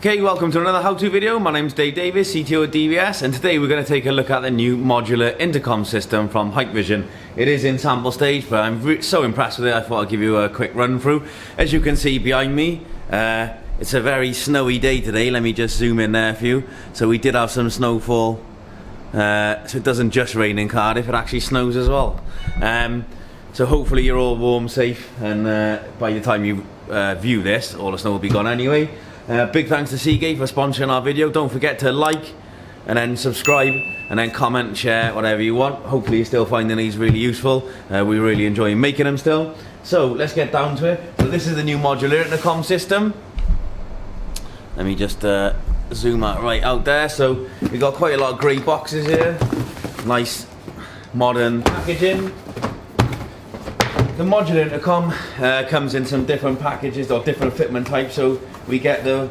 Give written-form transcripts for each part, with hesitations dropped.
Okay, welcome to another how-to video. My name's Dave Davis, CTO at DVS, and today we're going to take a look at the new modular intercom system from Hikvision. It is in sample stage, but I'm so impressed with it, I thought I'd give you a quick run through. As you can see behind me, it's a very snowy day today. Let me just zoom in there for you. So we did have some snowfall, so it doesn't just rain in Cardiff, it actually snows as well. So hopefully you're all warm, safe, and by the time you view this, all the snow will be gone anyway. Big thanks to Seagate for sponsoring our video. Don't forget to like and then subscribe and then comment and share whatever you want. Hopefully you're still finding these really useful. We really enjoy making them still. So let's get down to it. So this is the new modular intercom system. Let me just zoom out right out there. So we've got quite a lot of grey boxes here. Nice modern packaging. The modular intercom comes in some different packages or different fitment types. So we get the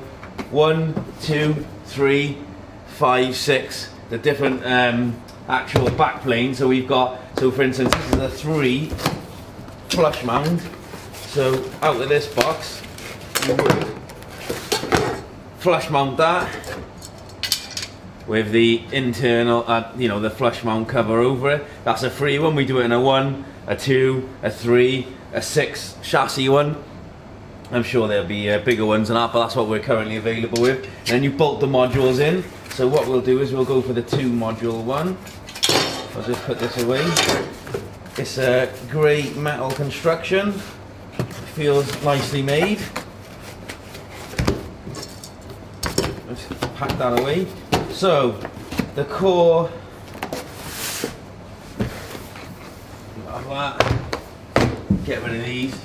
1, 2, 3, 5, 6, the different actual back planes. So we've got, so for instance, this is a 3 flush mount. So out of this box, you would flush mount that with the internal, the flush mount cover over it. That's a free one. We do it in a 1, a 2, a 3, a 6 chassis one. I'm sure there'll be bigger ones than that, but that's what we're currently available with. And then you bolt the modules in. So what we'll do is we'll go for the 2 module one. I'll just put this away. It's a grey metal construction. Feels nicely made. Let's pack that away. So the core of that. Get rid of these.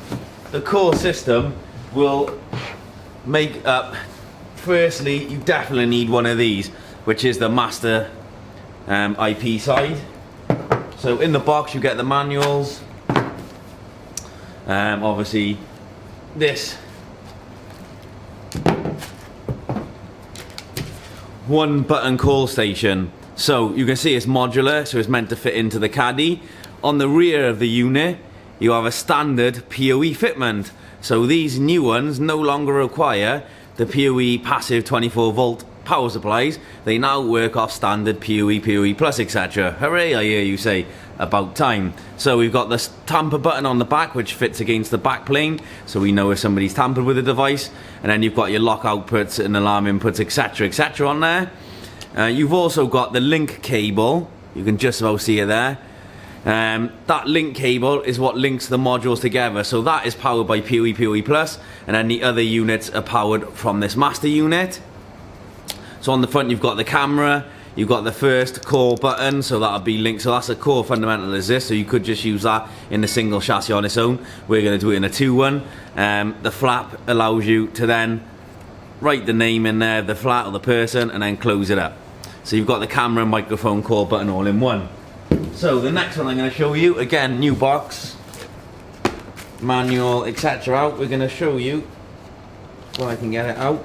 The core system will make up, firstly, you definitely need one of these, which is the master IP side. So in the box you get the manuals, obviously this one button call station. So you can see it's modular, so it's meant to fit into the caddy. On the rear of the unit you have a standard PoE fitment. So these new ones no longer require the PoE passive 24 volt power supplies. They now work off standard PoE, PoE plus, etc. Hooray, I hear you say, about time. So we've got this tamper button on the back which fits against the back plane, so we know if somebody's tampered with the device. And then you've got your lock outputs and alarm inputs, etc, etc on there. You've also got the link cable, you can just about see it there. That link cable is what links the modules together, so that is powered by PoE, PoE plus, and then the other units are powered from this master unit. So on the front you've got the camera, you've got the first core button, so that'll be linked, so that's a core fundamental as this, so you could just use that in a single chassis on its own. We're going to do it in a 2-1. The flap allows you to then write the name in there, the flat or the person, and then close it up. So you've got the camera, microphone, core button all in one. So the next one I'm going to show you, again, new box, manual, etc. out. We're going to show you when I can get it out.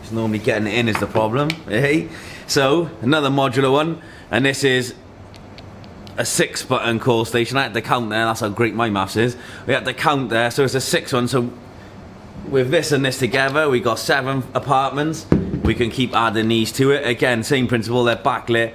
It's normally getting it in is the problem. Hey? So another modular one, and this is a 6 button call station. I had to count there, that's how great my maths is. We had to count there, so it's a 6 one. So with this and this together, we got 7 apartments. We can keep adding these to it. Again, same principle, they're backlit.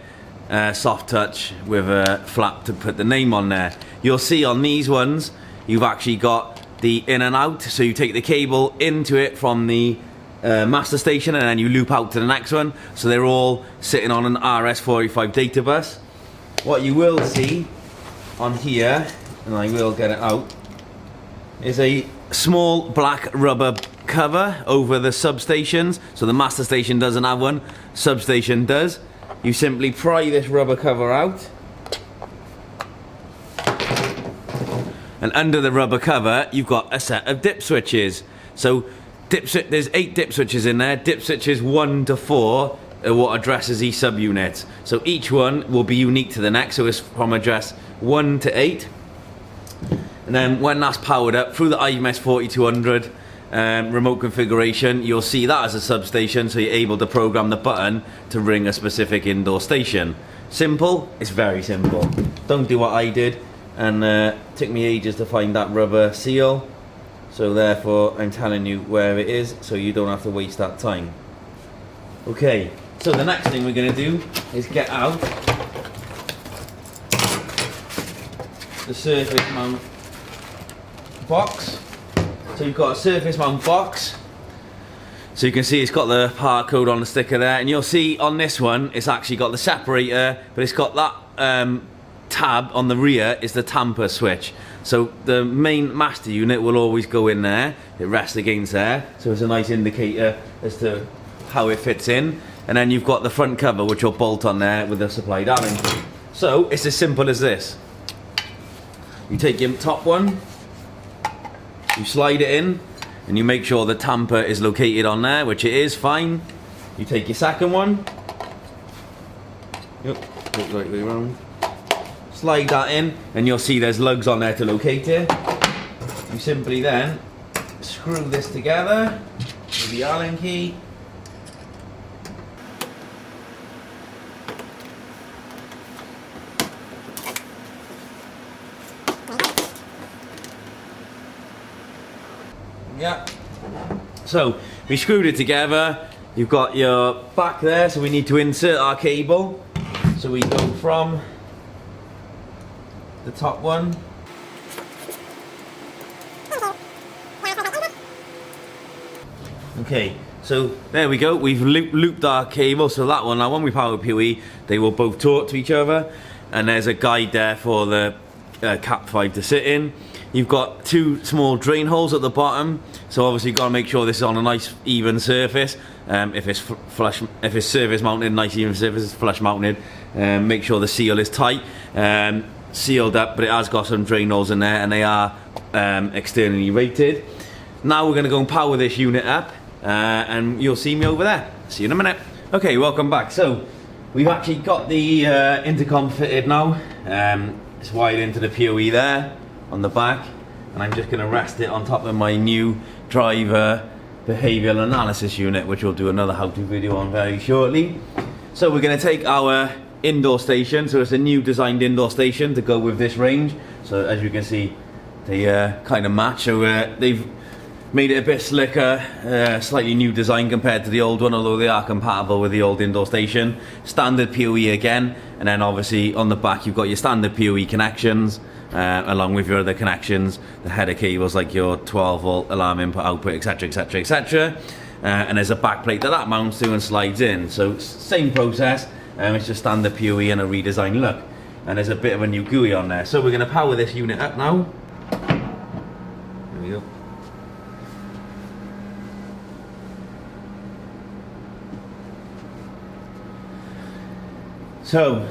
Soft touch with a flap to put the name on there. You'll see on these ones you've actually got the in and out, so you take the cable into it from the master station and then you loop out to the next one, so they're all sitting on an RS485 data bus. What you will see on here, and I will get it out, is a small black rubber cover over the substations. So the master station doesn't have one, substation does. You simply pry this rubber cover out, and under the rubber cover you've got a set of dip switches. So there's 8 dip switches in there. Dip switches 1 to 4 are what addresses each subunit. So each one will be unique to the next, so it's from address 1 to 8. And then when that's powered up through the IMS 4200 remote configuration, you'll see that as a substation, so you're able to program the button to ring a specific indoor station. Simple? It's very simple. Don't do what I did and took me ages to find that rubber seal. So therefore I'm telling you where it is so you don't have to waste that time. Okay, so the next thing we're going to do is get out the surface mount box. So you've got a surface mount box. So you can see it's got the part code on the sticker there, and you'll see on this one it's actually got the separator, but it's got that tab on the rear is the tamper switch. So the main master unit will always go in there, it rests against there, so it's a nice indicator as to how it fits in. And then you've got the front cover which will bolt on there with the supplied Allen key. So it's as simple as this. You take your top one, you slide it in, and you make sure the tamper is located on there, which it is, fine. You take your second one, yep, go the right way around. Slide that in, and you'll see there's lugs on there to locate it. You simply then screw this together with the Allen key. Yeah. So we screwed it together. You've got your back there, so we need to insert our cable. So we go from the top one. Okay, so there we go. We've looped our cable. So that one we power PoE. They will both talk to each other, and there's a guide there for the Cat 5 to sit in. You've got two small drain holes at the bottom, so obviously you've got to make sure this is on a nice even surface. If it's flush, if it's surface mounted, nice even surface, it's flush mounted. Make sure the seal is tight, sealed up, but it has got some drain holes in there, and they are externally rated. Now we're going to go and power this unit up, and you'll see me over there. See you in a minute. Okay, welcome back. So we've actually got the intercom fitted now. It's wired into the PoE there on the back, and I'm just going to rest it on top of my new driver behavioural analysis unit, which we'll do another how-to video on very shortly. So we're going to take our indoor station, so it's a new designed indoor station to go with this range. So as you can see, they kind of match. So they've made it a bit slicker, slightly new design compared to the old one, although they are compatible with the old indoor station. Standard PoE again, and then obviously on the back you've got your standard PoE connections, along with your other connections, the header cables like your 12 volt alarm input output, etc, etc, etc. And there's a back plate that mounts to and slides in. So same process, it's just standard PoE and a redesigned look. And there's a bit of a new GUI on there. So we're going to power this unit up now. There we go. So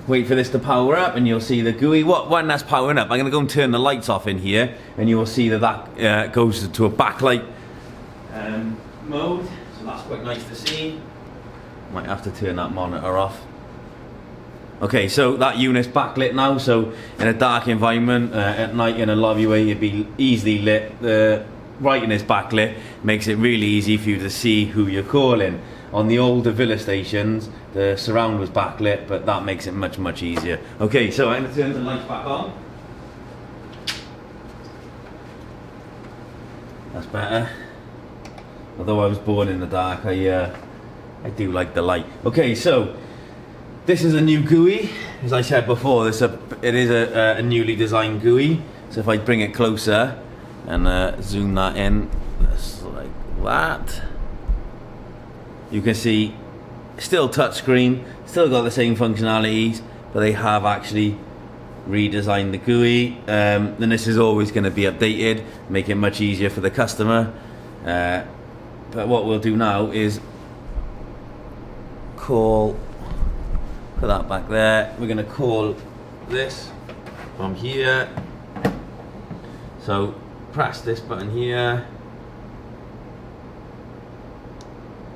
wait for this to power up, and you'll see the GUI. When that's powering up, I'm going to go and turn the lights off in here, and you will see that goes to a backlight mode. So that's quite nice to see. Might have to turn that monitor off. Okay, so that unit's backlit now. So in a dark environment, at night in a lobby where you'd be easily lit, the writing is backlit, makes it really easy for you to see who you're calling. On the older Villa stations, the surround was backlit, but that makes it much, much easier. Okay, so I'm going to turn the lights back on. That's better. Although I was born in the dark, I do like the light. Okay, so this is a new GUI. As I said before, it is a newly designed GUI. So if I bring it closer and zoom that in, just like that, you can see still touchscreen, still got the same functionalities, but they have actually redesigned the GUI. And this is always going to be updated, make it much easier for the customer. But what we'll do now is put that back there. We're going to call this from here. So press this button here.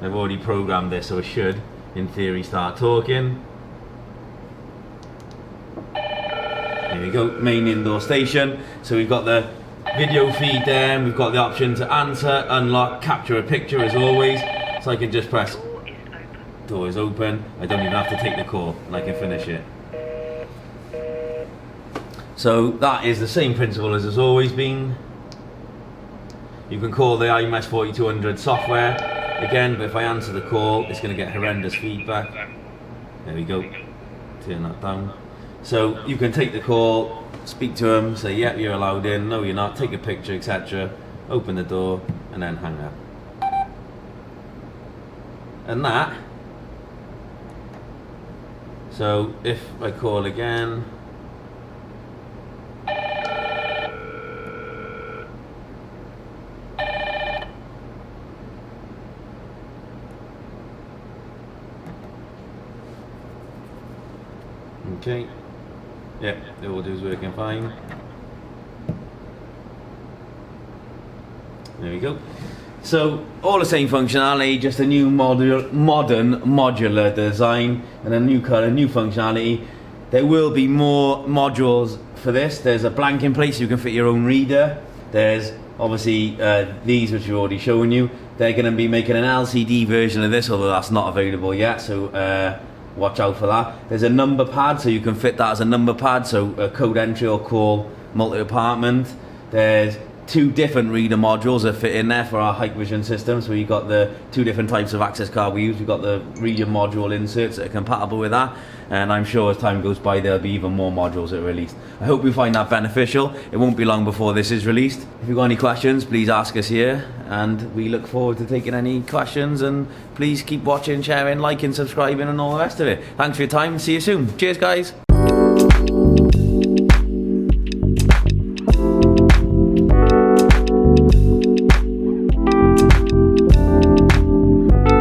I've already programmed this, so it should, in theory, start talking. Here we go, main indoor station. So we've got the video feed there, and we've got the option to answer, unlock, capture a picture as always. So I can just press door is open. I don't even have to take the call, and I can finish it. So that is the same principle as it's always been. You can call the IMS 4200 software again, but if I answer the call, it's going to get horrendous feedback. There we go. Turn that down. So you can take the call, speak to them, say, yep, you're allowed in, no, you're not, take a picture, etc. Open the door, and then hang up. And that. So if I call again, okay, yeah, the audio's working fine. There we go. So all the same functionality, just a new modern modular design and a new colour, new functionality. There will be more modules for this. There's a blank in place, so you can fit your own reader. There's obviously these which we've already shown you. They're going to be making an LCD version of this, although that's not available yet, so watch out for that. There's a number pad, so you can fit that as a number pad, so a code entry or call multi-department. There's 2 different reader modules that fit in there for our Hikvision system. So we've got the 2 different types of access card we use. We've got the reader module inserts that are compatible with that, and I'm sure as time goes by there'll be even more modules that are released. I hope you find that beneficial. It won't be long before this is released. If you've got any questions, please ask us here, and we look forward to taking any questions, and please keep watching, sharing, liking, subscribing and all the rest of it. Thanks for your time, see you soon. Cheers guys.